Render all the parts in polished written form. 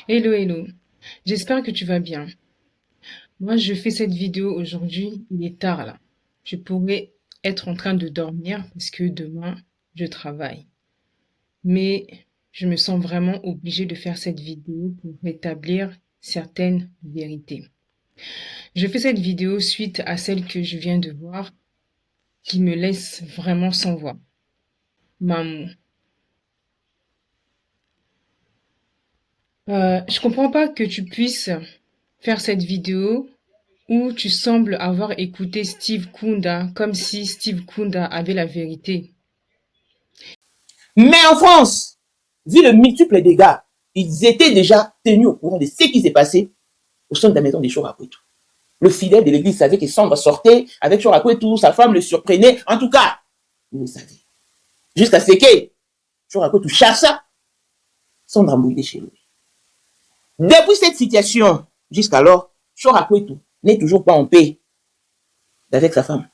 Hello, hello. J'espère que tu vas bien. Moi, je fais cette vidéo aujourd'hui. Il est tard là. Je pourrais être en train de dormir parce que demain, je travaille. Mais je me sens vraiment obligée de faire cette vidéo pour rétablir certaines vérités. Je fais cette vidéo suite à celle que je viens de voir qui me laisse vraiment sans voix. Maman, je comprends pas que tu puisses faire cette vidéo où tu sembles avoir écouté Steve Kunda comme si Steve Kunda avait la vérité. Mais en France, vu le multiple dégâts, ils étaient déjà tenus au courant de ce qui s'est passé au sein de la maison des Chorakwetu. Le fidèle de l'église savait que Sandra sortait avec Chorakwetu, sa femme le surprenait. En tout cas, il le savait. Jusqu'à ce que Chorakwetu chassa Sandra Mbouide chez lui. Depuis cette situation, jusqu'alors, Chorakwetu n'est toujours pas en paix avec sa femme.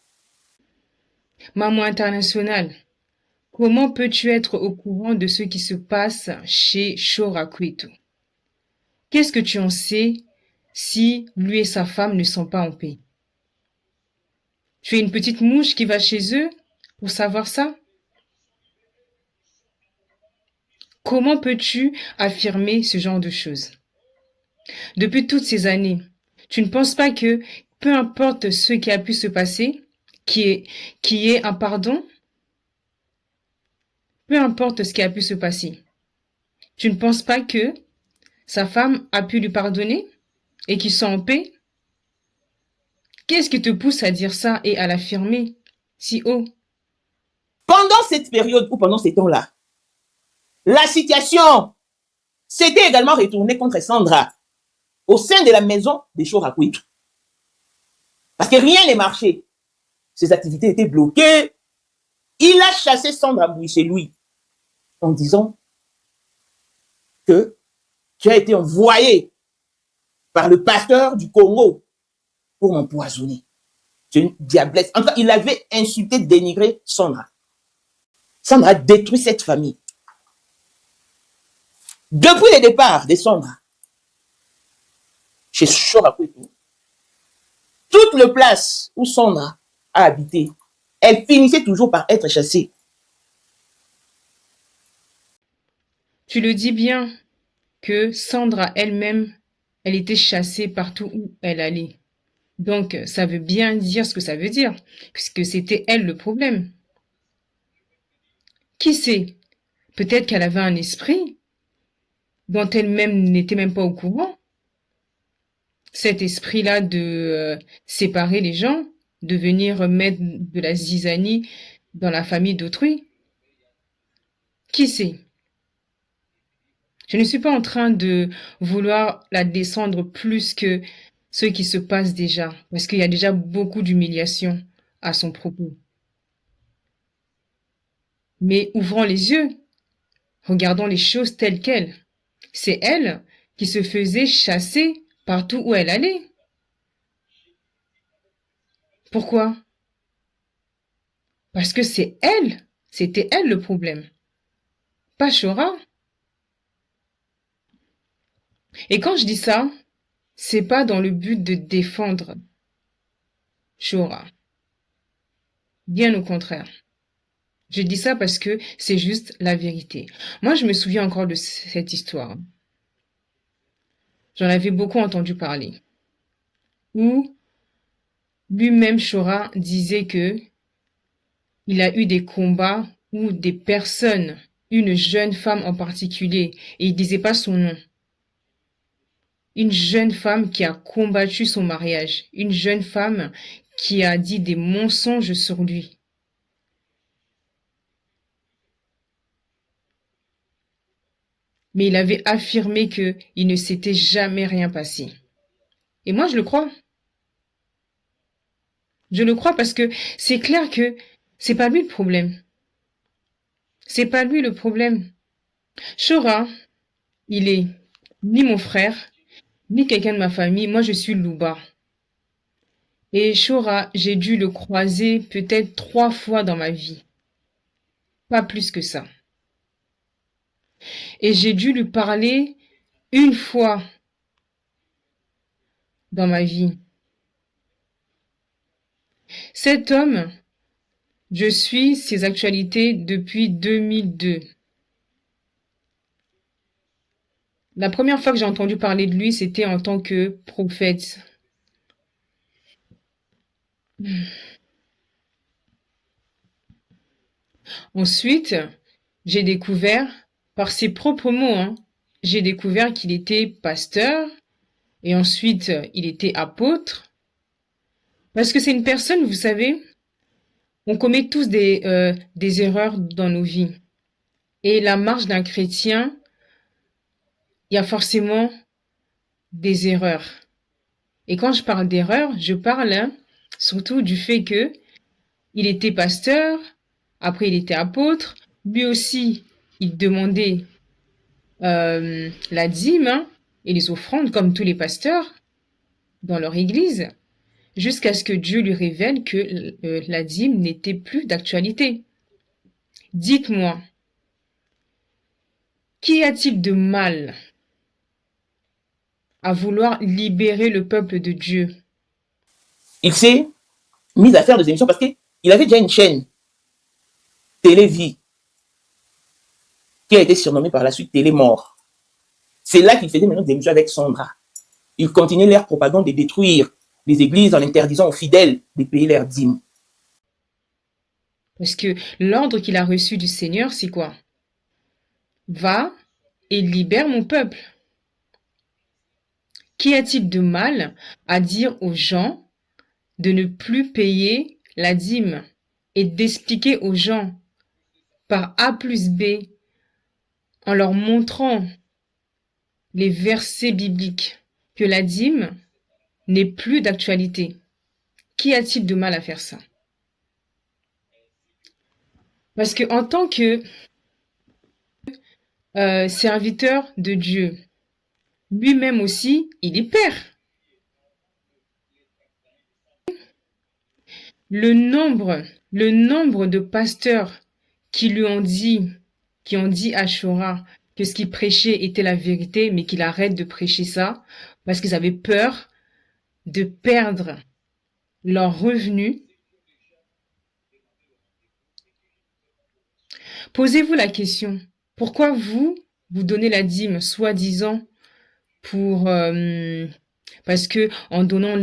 Maman internationale, comment peux-tu être au courant de ce qui se passe chez Shorakuito? Qu'est-ce que tu en sais si lui et sa femme ne sont pas en paix? Tu es une petite mouche qui va chez eux pour savoir ça? Comment peux-tu affirmer ce genre de choses? Depuis toutes ces années, tu ne penses pas que, peu importe ce qui a pu se passer, qui est, qui est un pardon, peu importe ce qui a pu se passer, tu ne penses pas que sa femme a pu lui pardonner et qu'ils sont en paix? Qu'est-ce qui te pousse à dire ça et à l'affirmer si haut? Pendant cette période ou pendant ces temps-là, la situation s'était également retournée contre Sandra au sein de la maison des Chorakwetu. Parce que rien n'est marché. Ses activités étaient bloquées. Il a chassé Sandra Mbouille chez lui en disant que tu as été envoyé par le pasteur du Congo pour m'empoisonner. Tu es une diablesse. En tout cas, il avait insulté, dénigré Sandra. Sandra a détruit cette famille. Depuis le départ de Sandra, chez Chorakwetu, toute le place où Sandra a habité, elle finissait toujours par être chassée. Tu le dis bien que Sandra elle-même, elle était chassée partout où elle allait. Donc, ça veut bien dire ce que ça veut dire, puisque c'était elle le problème. Qui sait? Peut-être qu'elle avait un esprit dont elle-même n'était même pas au courant. Cet esprit-là de séparer les gens, de venir mettre de la zizanie dans la famille d'autrui. Qui sait? Je ne suis pas en train de vouloir la descendre plus que ce qui se passe déjà, parce qu'il y a déjà beaucoup d'humiliation à son propos. Mais ouvrons les yeux, regardons les choses telles quelles. C'est elle qui se faisait chasser partout où elle allait. Pourquoi? Parce que c'est elle, c'était elle le problème, pas Chora. Et quand je dis ça, c'est pas dans le but de défendre Chora. Bien au contraire. Je dis ça parce que c'est juste la vérité. Moi, je me souviens encore de cette histoire. J'en avais beaucoup entendu parler. Où lui-même, Chora, disait que il a eu des combats où des personnes, une jeune femme en particulier, et il disait pas son nom, une jeune femme qui a combattu son mariage, une jeune femme qui a dit des mensonges sur lui. Mais il avait affirmé que il ne s'était jamais rien passé. Et moi, je le crois. Je le crois parce que c'est clair que c'est pas lui le problème. C'est pas lui le problème. Chora, il est ni mon frère, ni quelqu'un de ma famille. Moi, je suis Louba. Et Chora, j'ai dû le croiser peut-être 3 fois dans ma vie. Pas plus que ça. Et j'ai dû lui parler une fois dans ma vie. Cet homme, je suis ses actualités depuis 2002. La première fois que j'ai entendu parler de lui, c'était en tant que prophète. Ensuite, j'ai découvert, par ses propres mots, hein, j'ai découvert qu'il était pasteur et ensuite il était apôtre. Parce que c'est une personne, vous savez, on commet tous des erreurs dans nos vies. Et la marche d'un chrétien, il y a forcément des erreurs. Et quand je parle d'erreurs, je parle surtout du fait que il était pasteur, après il était apôtre, lui aussi il demandait la dîme hein, et les offrandes comme tous les pasteurs dans leur église, jusqu'à ce que Dieu lui révèle que la dîme n'était plus d'actualité. Dites-moi, qu'y a-t-il de mal à vouloir libérer le peuple de Dieu? Il s'est mis à faire des émissions parce qu'il avait déjà une chaîne Télévie qui a été surnommée par la suite Télémort. C'est là qu'il faisait maintenant des émissions avec Sandra. Il continuait leur propagande de détruire les églises en interdisant aux fidèles de payer leurs dîmes. Parce que l'ordre qu'il a reçu du Seigneur, c'est quoi? Va et libère mon peuple. Qu'y a-t-il de mal à dire aux gens de ne plus payer la dîme et d'expliquer aux gens par A plus B en leur montrant les versets bibliques que la dîme n'est plus d'actualité? Qu'y a-t-il de mal à faire ça? Parce que en tant que serviteur de Dieu, lui-même aussi, il est père. Le nombre de pasteurs qui lui ont dit, qui ont dit à Shora que ce qu'il prêchait était la vérité, mais qu'il arrête de prêcher ça, parce qu'ils avaient peur de perdre leurs revenus. Posez-vous la question, pourquoi vous donnez la dîme, soi-disant, parce que en donnant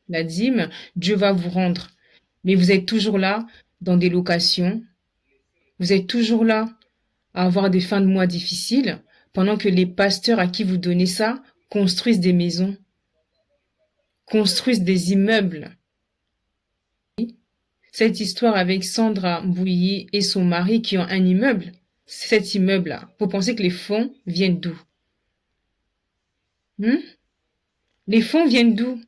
la dîme, Dieu va vous rendre. Mais vous êtes toujours là dans des locations, vous êtes toujours là à avoir des fins de mois difficiles, pendant que les pasteurs à qui vous donnez ça construisent des maisons, construisent des immeubles. Cette histoire avec Sandra Bouilly et son mari qui ont un immeuble, cet immeuble-là, vous pensez que les fonds viennent d'où? Les fonds viennent d'où?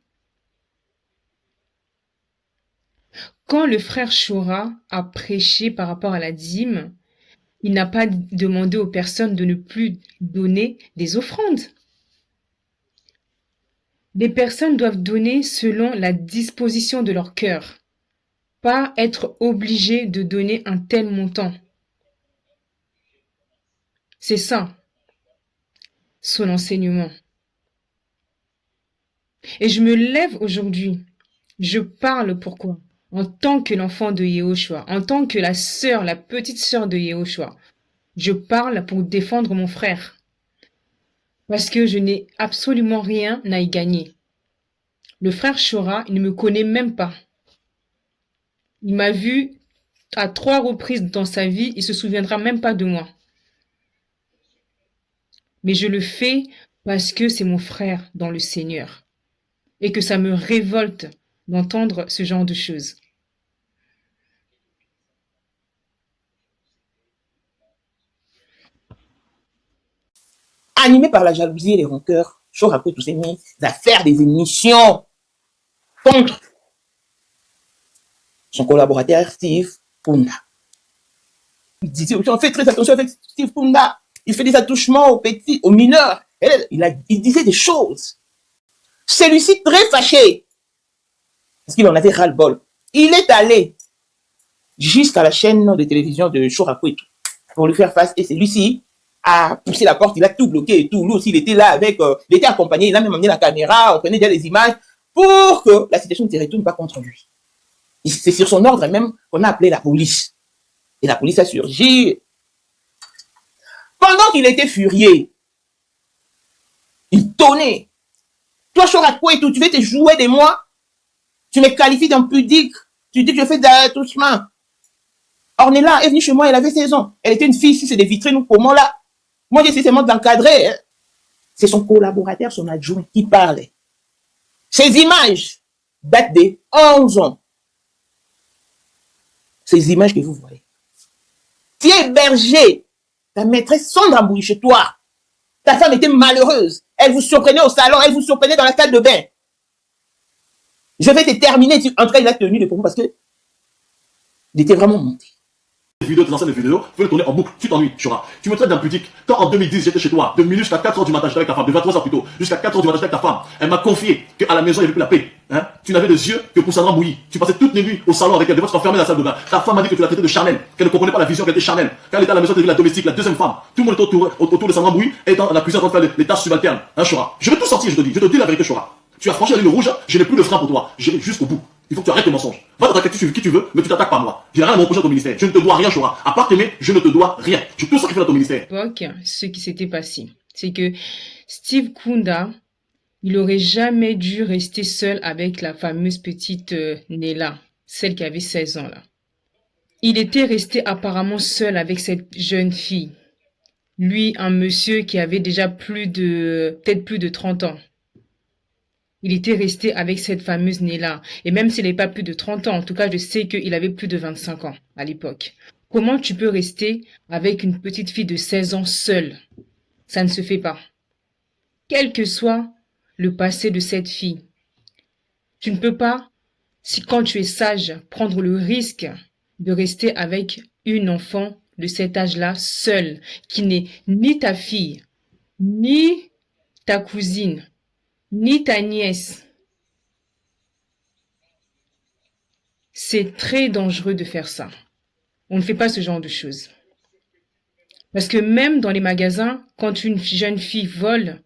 Quand le frère Shora a prêché par rapport à la dîme, il n'a pas demandé aux personnes de ne plus donner des offrandes. Les personnes doivent donner selon la disposition de leur cœur, pas être obligées de donner un tel montant. C'est ça, son enseignement. Et je me lève aujourd'hui, je parle pourquoi? En tant que l'enfant de Yehoshua, en tant que la sœur, la petite sœur de Yehoshua, je parle pour défendre mon frère. Parce que je n'ai absolument rien à y gagner. Le frère Shora, il ne me connaît même pas. Il m'a vu à 3 reprises dans sa vie, il se souviendra même pas de moi. Mais je le fais parce que c'est mon frère dans le Seigneur. Et que ça me révolte d'entendre ce genre de choses. Animé par la jalousie et les rancœurs, Shora tout s'est mis à faire des émissions contre son collaborateur Steve Punda. Il disait, on fait très attention avec Steve Punda. Il fait des attouchements aux petits, aux mineurs. Il disait des choses. Celui-ci très fâché, parce qu'il en avait ras-le-bol. Il est allé jusqu'à la chaîne de télévision de Shora pour lui faire face. Et celui-ci a poussé la porte, il a tout bloqué et tout. Lui aussi, il était là avec, il était accompagné, il a même amené la caméra, on prenait déjà des images pour que la situation ne se retourne pas contre lui. C'est sur son ordre même qu'on a appelé la police. Et la police a surgi. Pendant qu'il était furieux, il tonnait. Toi, Chorakwe et tout, tu veux te jouer de moi? Tu me qualifies d'impudique. Tu dis que je fais d'attouchement. Ornella est venue chez moi, elle avait 16 ans. Elle était une fille, si c'est des vitrines ou comment là. Moi, j'essaie seulement d'encadrer. Hein. C'est son collaborateur, son adjoint qui parlait. Ces images datent de 11 ans. Ces images que vous voyez. Tu es hébergé. Ta maîtresse Sandra Mbouy chez toi. Ta femme était malheureuse. Elle vous surprenait au salon, elle vous surprenait dans la salle de bain. Je vais te terminer. En tout cas, il a tenu le propos parce que il était vraiment monté. Vidéos, tes anciennes vidéos, tu veux le tourner en boucle, tu t'ennuies, Chora. Tu me traites d'impudique. Quand en 2010, j'étais chez toi, de minuit jusqu'à 4h du matin, j'étais avec ta femme, de 23h plutôt, jusqu'à 4h du matin, j'étais avec ta femme. Elle m'a confié qu'à la maison, il n'y avait plus la paix. Hein? Tu n'avais les yeux que pour Sandra Mbouy. Tu passais toutes les nuits au salon avec elle, des fois tu t'enfermais dans la salle de bain. Ta femme m'a dit que tu la traitais de charnelle, qu'elle ne comprenait pas la vision, qu'elle était charnelle. Quand elle était à la maison, tu étais la domestique, la deuxième femme. Tout le monde était autour de Sandra Mbouy et dans la cuisine en train de faire les tâches subalternes. Hein, Chora. Je vais tout sortir, je te dis la vérité, Chora. Tu as franchi la ligne rouge, je n'ai plus de frein pour toi. J'irai jusqu'au bout. Il faut que tu arrêtes tes mensonges. Va t'attaquer sur qui tu veux, mais tu t'attaques pas moi. Je n'ai rien à me reprocher à ton ministère. Je ne te dois rien, Chora. À part t'aimer, je ne te dois rien. Je peux sacrifier à ton ministère. À l'époque, ce qui s'était passé, c'est que Steve Kunda, il aurait jamais dû rester seul avec la fameuse petite Nella, celle qui avait 16 ans là. Il était resté apparemment seul avec cette jeune fille. Lui, un monsieur qui avait déjà peut-être plus de 30 ans. Il était resté avec cette fameuse Nella. Et même s'il n'avait pas plus de 30 ans, en tout cas, je sais qu'il avait plus de 25 ans à l'époque. Comment tu peux rester avec une petite fille de 16 ans seule? Ça ne se fait pas. Quel que soit le passé de cette fille, tu ne peux pas, si quand tu es sage, prendre le risque de rester avec une enfant de cet âge-là seule, qui n'est ni ta fille, ni ta cousine, ni ta nièce. C'est très dangereux de faire ça. On ne fait pas ce genre de choses. Parce que même dans les magasins, quand une jeune fille vole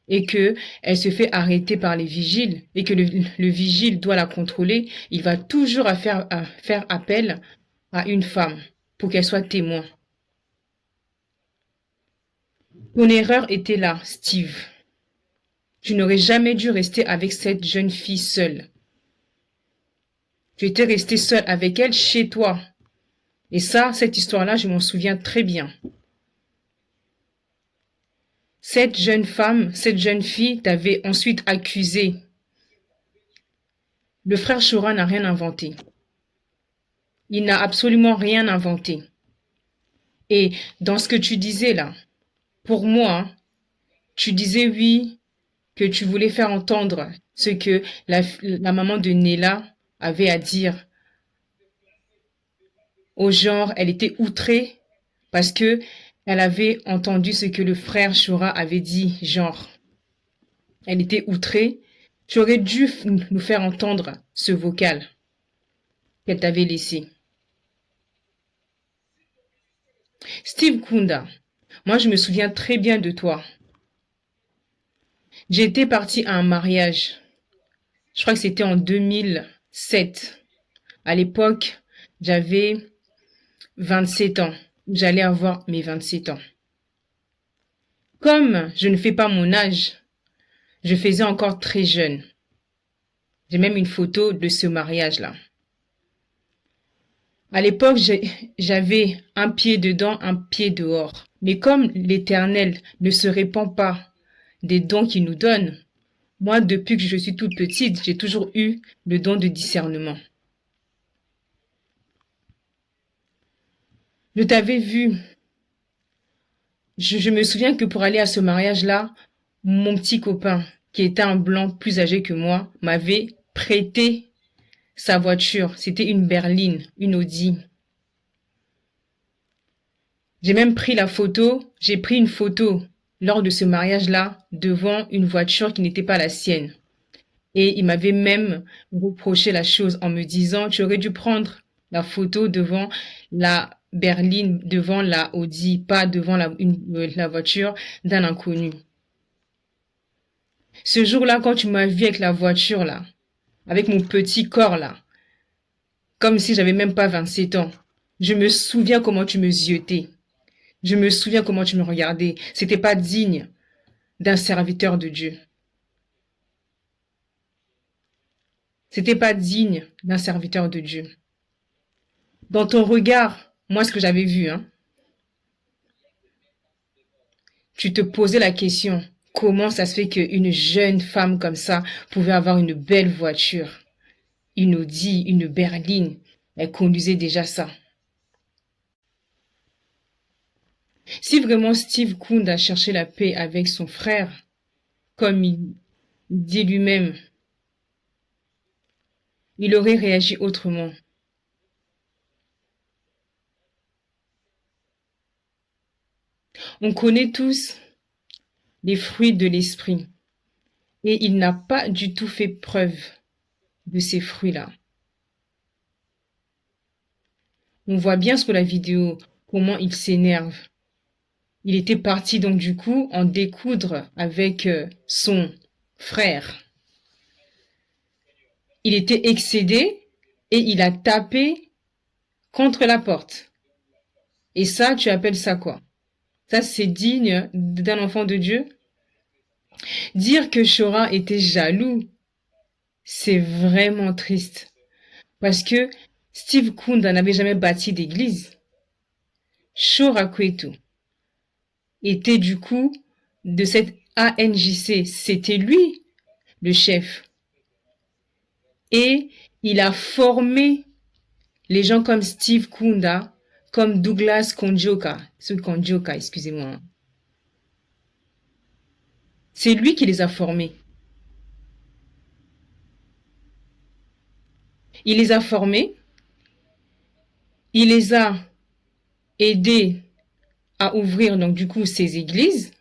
et que elle se fait arrêter par les vigiles et que le vigile doit la contrôler, il va toujours faire appel à une femme pour qu'elle soit témoin. Ton erreur était là, Steve. Tu n'aurais jamais dû rester avec cette jeune fille seule. Tu étais resté seul avec elle chez toi. Et ça, cette histoire-là, je m'en souviens très bien. Cette jeune femme, cette jeune fille t'avait ensuite accusé. Le frère Chora n'a rien inventé. Il n'a absolument rien inventé. Et dans ce que tu disais là, pour moi, tu disais oui, que tu voulais faire entendre ce que la maman de Nella avait à dire. Au genre, elle était outrée parce que elle avait entendu ce que le frère Chora avait dit, genre. Elle était outrée. Tu aurais dû nous faire entendre ce vocal qu'elle t'avait laissé. Steve Kunda, moi je me souviens très bien de toi. J'étais partie à un mariage. Je crois que c'était en 2007. À l'époque, j'avais 27 ans. J'allais avoir mes 27 ans. Comme je ne fais pas mon âge, je faisais encore très jeune. J'ai même une photo de ce mariage-là. À l'époque, j'avais un pied dedans, un pied dehors. Mais comme l'Éternel ne se répand pas des dons qu'il nous donne, moi, depuis que je suis toute petite, j'ai toujours eu le don de discernement. Je t'avais vu. Je me souviens que pour aller à ce mariage-là, mon petit copain, qui était un blanc plus âgé que moi, m'avait prêté sa voiture. C'était une berline, une Audi. J'ai même pris la photo. J'ai pris une photo lors de ce mariage-là devant une voiture qui n'était pas la sienne. Et il m'avait même reproché la chose en me disant, tu aurais dû prendre la photo devant la berline, devant la Audi, pas devant la voiture d'un inconnu. Ce jour-là, quand tu m'as vu avec la voiture là, avec mon petit corps là, comme si j'avais même pas 27 ans, je me souviens comment tu me ziotais. Je me souviens comment tu me regardais. C'était pas digne d'un serviteur de Dieu. C'était pas digne d'un serviteur de Dieu. Dans ton regard, moi ce que j'avais vu, tu te posais la question, comment ça se fait qu'une jeune femme comme ça pouvait avoir une belle voiture, une Audi, une berline, elle conduisait déjà ça. Si vraiment Steve Kund a cherché la paix avec son frère, comme il dit lui-même, il aurait réagi autrement. On connaît tous les fruits de l'esprit et il n'a pas du tout fait preuve de ces fruits-là. On voit bien sur la vidéo comment il s'énerve. Il était parti donc du coup en découdre avec son frère. Il était excédé et il a tapé contre la porte. Et ça, tu appelles ça quoi? Ça, c'est digne d'un enfant de Dieu? Dire que Shora était jaloux, c'est vraiment triste. Parce que Steve Kund n'avait jamais bâti d'église. Shora Kwetu était du coup de cette ANJC. C'était lui, le chef. Et il a formé les gens comme Steve Kunda, comme Douglas Konjoka. Excusez-moi. C'est lui qui les a formés. Il les a formés. Il les a aidés à ouvrir donc du coup ces églises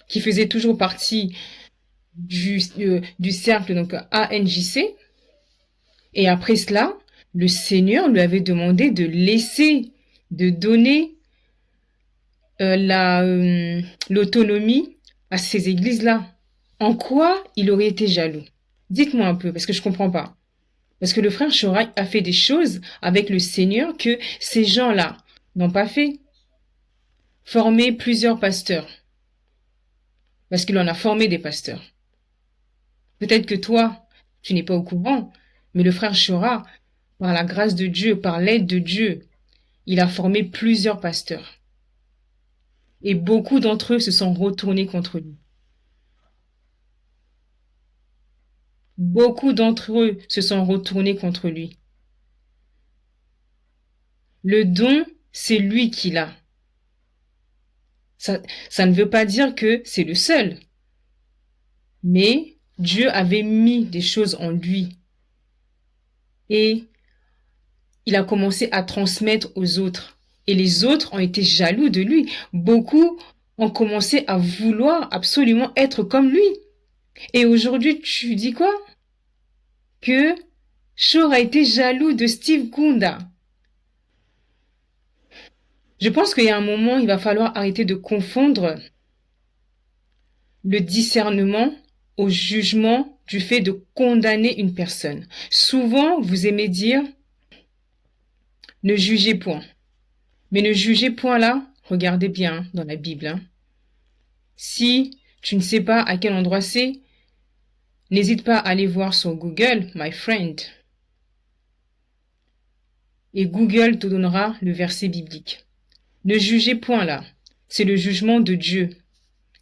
qui faisaient toujours partie du cercle donc ANJC. Et après cela, le Seigneur lui avait demandé de laisser, de donner l'autonomie à ces églises-là. En quoi il aurait été jaloux? Dites-moi un peu, parce que je comprends pas. Parce que le frère Shorai a fait des choses avec le Seigneur que ces gens-là n'ont pas fait. Former plusieurs pasteurs. Parce qu'il en a formé des pasteurs. Peut-être que toi, tu n'es pas au courant, mais le frère Shora, par la grâce de Dieu, par l'aide de Dieu, il a formé plusieurs pasteurs. Et beaucoup d'entre eux se sont retournés contre lui. Beaucoup d'entre eux se sont retournés contre lui. Le don, c'est lui qui l'a. Ça ne veut pas dire que c'est le seul. Mais Dieu avait mis des choses en lui. Et il a commencé à transmettre aux autres. Et les autres ont été jaloux de lui. Beaucoup ont commencé à vouloir absolument être comme lui. Et aujourd'hui, tu dis quoi? Que Shor a été jaloux de Steve Kunda. Je pense qu'il y a un moment, il va falloir arrêter de confondre le discernement au jugement du fait de condamner une personne. Souvent, vous aimez dire « ne jugez point ». Mais ne jugez point là, regardez bien dans la Bible. Si tu ne sais pas à quel endroit c'est, n'hésite pas à aller voir sur Google, my friend. Et Google te donnera le verset biblique. Ne jugez point là, c'est le jugement de Dieu.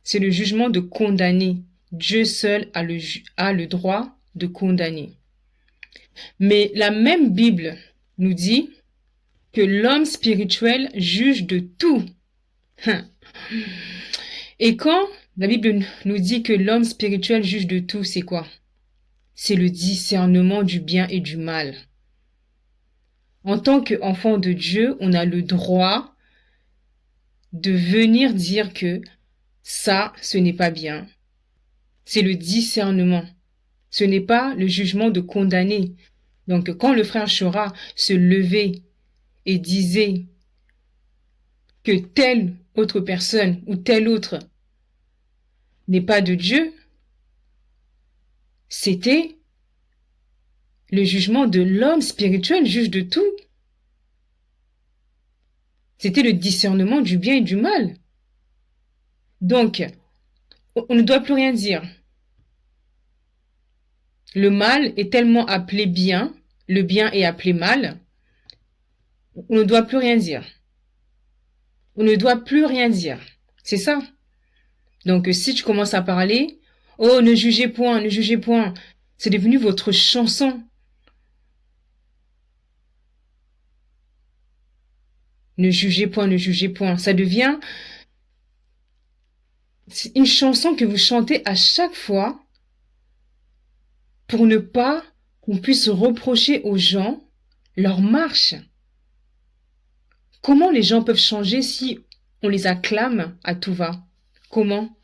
C'est le jugement de condamner. Dieu seul a le droit de condamner. Mais la même Bible nous dit que l'homme spirituel juge de tout. Et quand la Bible nous dit que l'homme spirituel juge de tout, c'est quoi? C'est le discernement du bien et du mal. En tant qu'enfant de Dieu, on a le droit de venir dire que ça, ce n'est pas bien. C'est le discernement. Ce n'est pas le jugement de condamner. Donc, quand le frère Shora se levait et disait que telle autre personne ou tel autre n'est pas de Dieu, c'était le jugement de l'homme spirituel, juge de tout. C'était le discernement du bien et du mal. Donc, on ne doit plus rien dire. Le mal est tellement appelé bien, le bien est appelé mal, on ne doit plus rien dire. On ne doit plus rien dire. C'est ça. Donc, si tu commences à parler, oh, ne jugez point, ne jugez point, c'est devenu votre chanson. Ne jugez point, ne jugez point. Ça devient une chanson que vous chantez à chaque fois pour ne pas qu'on puisse reprocher aux gens leur marche. Comment les gens peuvent changer si on les acclame à tout va? Comment?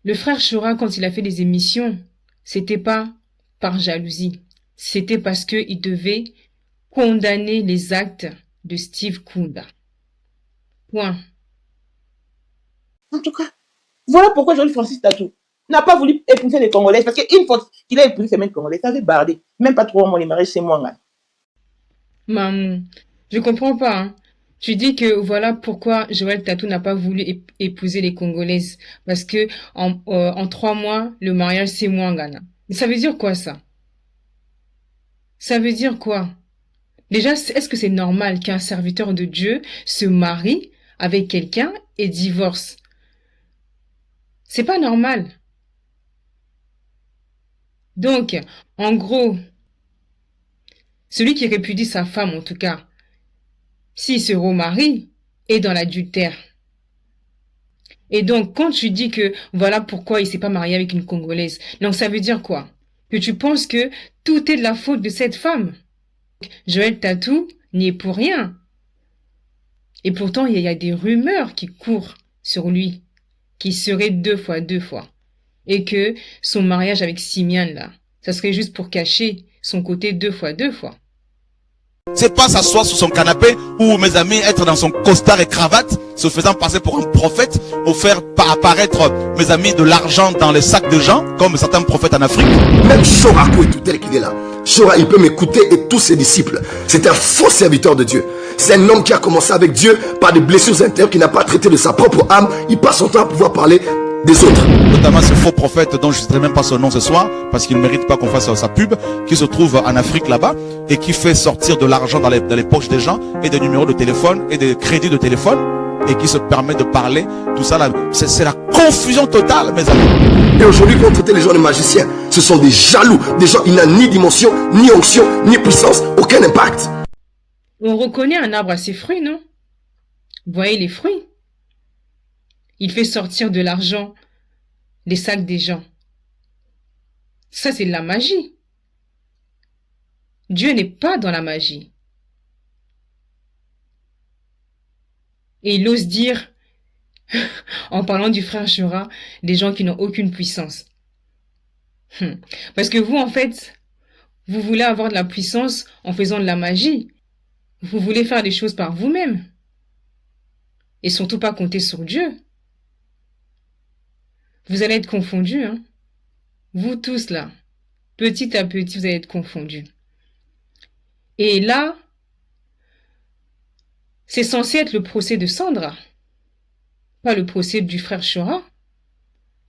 Le frère Shora, quand il a fait des émissions, c'était pas par jalousie. C'était parce qu'il devait condamner les actes de Steve Kunda. Point. En tout cas, voilà pourquoi Joël Francis Tatou n'a pas voulu épouser les Congolais. Parce qu'une fois qu'il a épousé ces mêmes Congolais, ça avait bardé. Même pas 3 mois, les mariés, c'est moi. Maman, je comprends pas. Hein. Tu dis que voilà pourquoi Joël Tatou n'a pas voulu épouser les Congolaises. Parce que en 3 mois, le mariage, c'est moi en Ghana. Mais ça veut dire quoi, ça? Ça veut dire quoi? Déjà, est-ce que c'est normal qu'un serviteur de Dieu se marie avec quelqu'un et divorce? C'est pas normal. Donc, en gros, celui qui répudie sa femme, en tout cas, s'il se remarie, est dans l'adultère. Et donc, quand tu dis que voilà pourquoi il s'est pas marié avec une Congolaise, donc ça veut dire quoi? Que tu penses que tout est de la faute de cette femme? Joël Tatou n'y est pour rien. Et pourtant, il y a des rumeurs qui courent sur lui, qui seraient 2 fois. Et que son mariage avec Simian, là, ça serait juste pour cacher son côté 2 fois. C'est pas s'asseoir sur son canapé ou, mes amis, être dans son costard et cravate, se faisant passer pour un prophète, ou faire apparaître, mes amis, de l'argent dans les sacs de gens, comme certains prophètes en Afrique. Même Shora tout tel qu'il est là. Shora, il peut m'écouter et tous ses disciples. C'est un faux serviteur de Dieu. C'est un homme qui a commencé avec Dieu par des blessures intérieures, qui n'a pas traité de sa propre âme. Il passe son temps à pouvoir parler des autres. Notamment ce faux prophète dont je ne citerai même pas son nom ce soir, parce qu'il ne mérite pas qu'on fasse sa pub, qui se trouve en Afrique là-bas, et qui fait sortir de l'argent dans les poches des gens, et des numéros de téléphone, et des crédits de téléphone, et qui se permet de parler, tout ça là, c'est la confusion totale, mes amis. Et aujourd'hui, quand on traite les gens de magiciens, ce sont des jaloux, des gens, il n'a ni dimension, ni onction, ni puissance, aucun impact. On reconnaît un arbre à ses fruits, non? Voyez les fruits. Il fait sortir de l'argent des sacs des gens. Ça, c'est de la magie. Dieu n'est pas dans la magie. Et il ose dire, en parlant du frère Shora, des gens qui n'ont aucune puissance. Parce que vous, en fait, vous voulez avoir de la puissance en faisant de la magie. Vous voulez faire des choses par vous-même. Et surtout pas compter sur Dieu. Vous allez être confondus, hein. Vous tous là, petit à petit, vous allez être confondus. Et là, c'est censé être le procès de Sandra, pas le procès du frère Shora.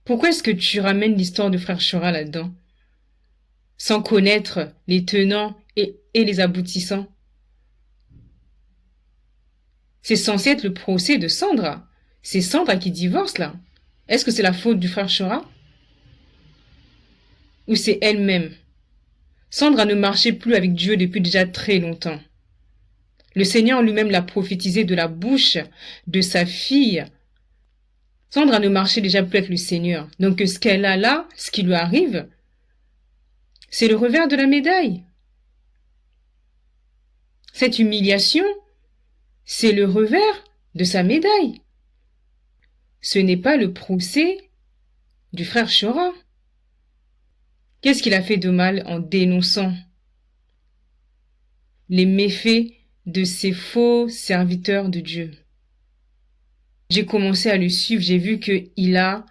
Pourquoi est-ce que tu ramènes l'histoire du frère Shora là-dedans, sans connaître les tenants et les aboutissants? C'est censé être le procès de Sandra. C'est Sandra qui divorce là. Est-ce que c'est la faute du frère Shora? Ou c'est elle-même? Sandra ne marchait plus avec Dieu depuis déjà très longtemps. Le Seigneur lui-même l'a prophétisé de la bouche de sa fille. Sandra ne marchait déjà plus avec le Seigneur. Donc ce qu'elle a là, ce qui lui arrive, c'est le revers de la médaille. Cette humiliation, c'est le revers de sa médaille. Ce n'est pas le procès du frère Shora. Qu'est-ce qu'il a fait de mal en dénonçant les méfaits de ces faux serviteurs de Dieu? J'ai commencé à le suivre, j'ai vu qu'il a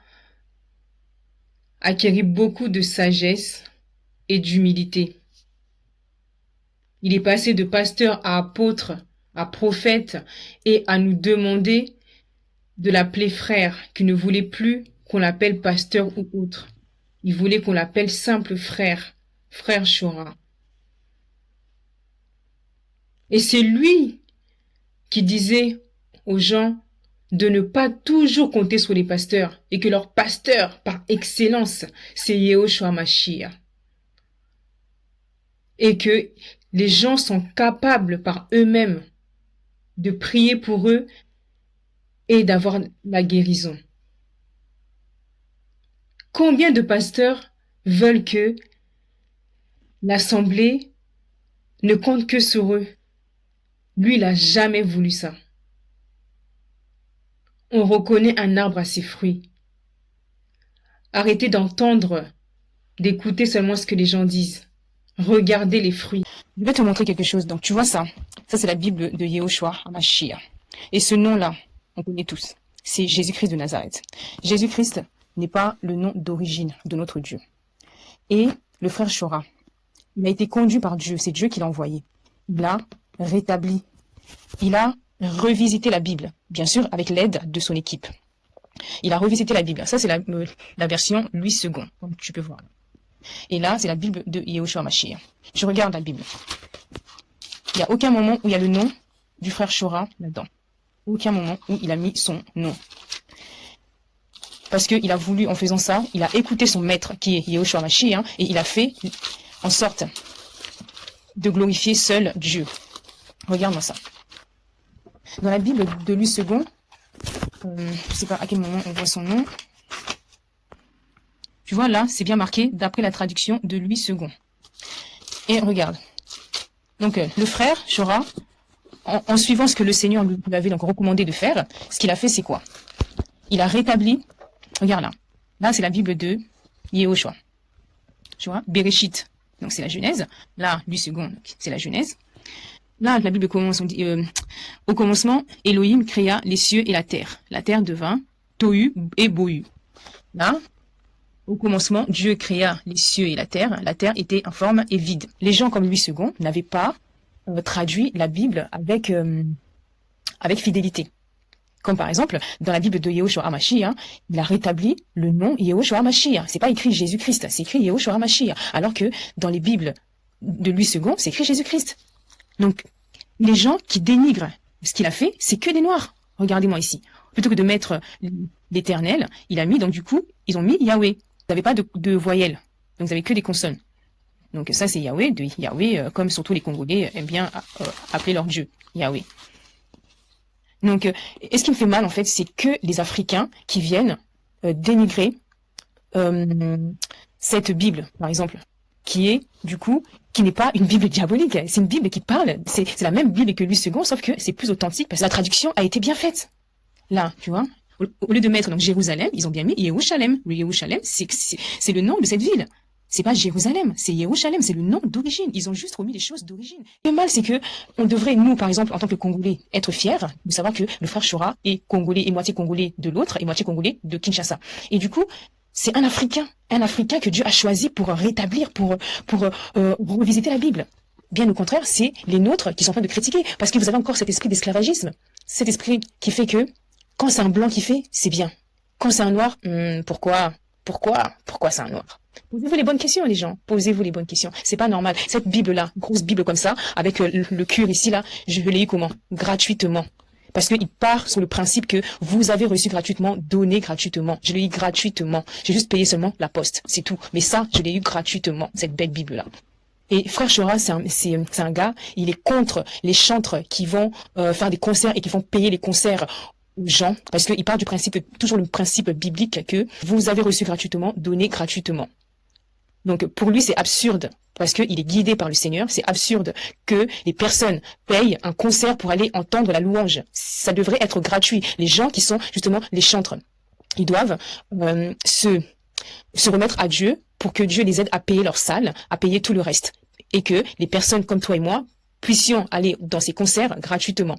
acquis beaucoup de sagesse et d'humilité. Il est passé de pasteur à apôtre, à prophète, et à nous demander de l'appeler frère, qui ne voulait plus qu'on l'appelle pasteur ou autre. Il voulait qu'on l'appelle simple frère, frère Shora. Et c'est lui qui disait aux gens de ne pas toujours compter sur les pasteurs et que leur pasteur par excellence, c'est Yehoshua Mashiach. Et que les gens sont capables par eux-mêmes de prier pour eux et d'avoir la guérison. Combien de pasteurs veulent que l'assemblée ne compte que sur eux? Lui, il n'a jamais voulu ça. On reconnaît un arbre à ses fruits. Arrêtez d'écouter seulement ce que les gens disent. Regardez les fruits. Je vais te montrer quelque chose. Donc, tu vois ça. Ça, c'est la Bible de Yehoshua HaMashiach. Et ce nom-là, on connaît tous. C'est Jésus-Christ de Nazareth. Jésus-Christ n'est pas le nom d'origine de notre Dieu. Et le frère Shora, il a été conduit par Dieu. C'est Dieu qui l'a envoyé. Il a rétabli. Il a revisité la Bible. Bien sûr, avec l'aide de son équipe. Il a revisité la Bible. Ça, c'est la version Louis II, comme tu peux voir. Et là, c'est la Bible de Yehoshua Mashiach. Je regarde la Bible. Il n'y a aucun moment où il y a le nom du frère Shora là-dedans. Aucun moment où il a mis son nom. Parce qu'il a voulu, en faisant ça, il a écouté son maître, qui est Yehoshua Mashiach, et il a fait en sorte de glorifier seul Dieu. Regarde-moi ça. Dans la Bible de Louis II, je ne sais pas à quel moment on voit son nom. Tu vois, là, c'est bien marqué d'après la traduction de Louis II. Et regarde. Donc, le frère, Shora, en suivant ce que le Seigneur lui avait donc recommandé de faire, ce qu'il a fait, c'est quoi? Il a rétabli, regarde là. Là, c'est la Bible de Yehoshua. Tu vois, Bereshit, donc c'est la Genèse. Là, Louis II, c'est la Genèse. Là, la Bible commence, on dit, au commencement, Elohim créa les cieux et la terre. La terre devint Tohu et Bohu. Là, au commencement, Dieu créa les cieux et la terre était informe et vide. Les gens comme Louis II n'avaient pas traduit la Bible avec fidélité. Comme par exemple, dans la Bible de Yehoshua HaMashiach, il a rétabli le nom Yehoshua HaMashiach. C'est pas écrit Jésus-Christ, c'est écrit Yehoshua HaMashiach. Alors que dans les Bibles de Louis II, c'est écrit Jésus-Christ. Donc, les gens qui dénigrent ce qu'il a fait, c'est que des noirs. Regardez-moi ici. Plutôt que de mettre l'Éternel, il a mis, donc du coup, ils ont mis Yahweh. Vous n'avez pas de voyelles, donc vous n'avez que des consonnes. Donc ça, c'est Yahweh, de Yahweh, comme surtout les Congolais aiment bien appeler leur Dieu, Yahweh. Donc, et ce qui me fait mal, en fait, c'est que les Africains qui viennent dénigrer cette Bible, par exemple, qui est, du coup, qui n'est pas une Bible diabolique. C'est une Bible qui parle, c'est la même Bible que Louis II, sauf que c'est plus authentique, parce que la traduction a été bien faite. Là, tu vois, au lieu de mettre donc Jérusalem, ils ont bien mis Yerushalem. Le Yerushalem, c'est le nom de cette ville. C'est pas Jérusalem, c'est Yerushalem, c'est le nom d'origine. Ils ont juste remis les choses d'origine. Le mal, c'est que on devrait, nous, par exemple, en tant que Congolais, être fiers de savoir que le frère Shora est Congolais et moitié Congolais de l'autre et moitié Congolais de Kinshasa. Et du coup, c'est un Africain que Dieu a choisi pour rétablir, pour revisiter la Bible. Bien au contraire, c'est les nôtres qui sont en train de critiquer, parce que vous avez encore cet esprit d'esclavagisme, cet esprit qui fait que quand c'est un blanc qui fait, c'est bien. Quand c'est un noir, pourquoi c'est un noir? Posez-vous les bonnes questions, les gens. Posez-vous les bonnes questions. C'est pas normal. Cette Bible-là, grosse Bible comme ça, avec le cure ici, là, je l'ai eu comment? Gratuitement. Parce qu'il part sur le principe que vous avez reçu gratuitement, donné gratuitement. Je l'ai eu gratuitement. J'ai juste payé seulement la poste. C'est tout. Mais ça, je l'ai eu gratuitement, cette belle Bible-là. Et frère Shora, c'est un gars, il est contre les chantres qui vont faire des concerts et qui vont payer les concerts aux gens, parce qu'il part du principe, toujours le principe biblique que vous avez reçu gratuitement, donné gratuitement. Donc pour lui, c'est absurde, parce qu'il est guidé par le Seigneur. C'est absurde que les personnes payent un concert pour aller entendre la louange. Ça devrait être gratuit. Les gens qui sont justement les chantres, ils doivent se remettre à Dieu pour que Dieu les aide à payer leur salle, à payer tout le reste. Et que les personnes comme toi et moi puissions aller dans ces concerts gratuitement.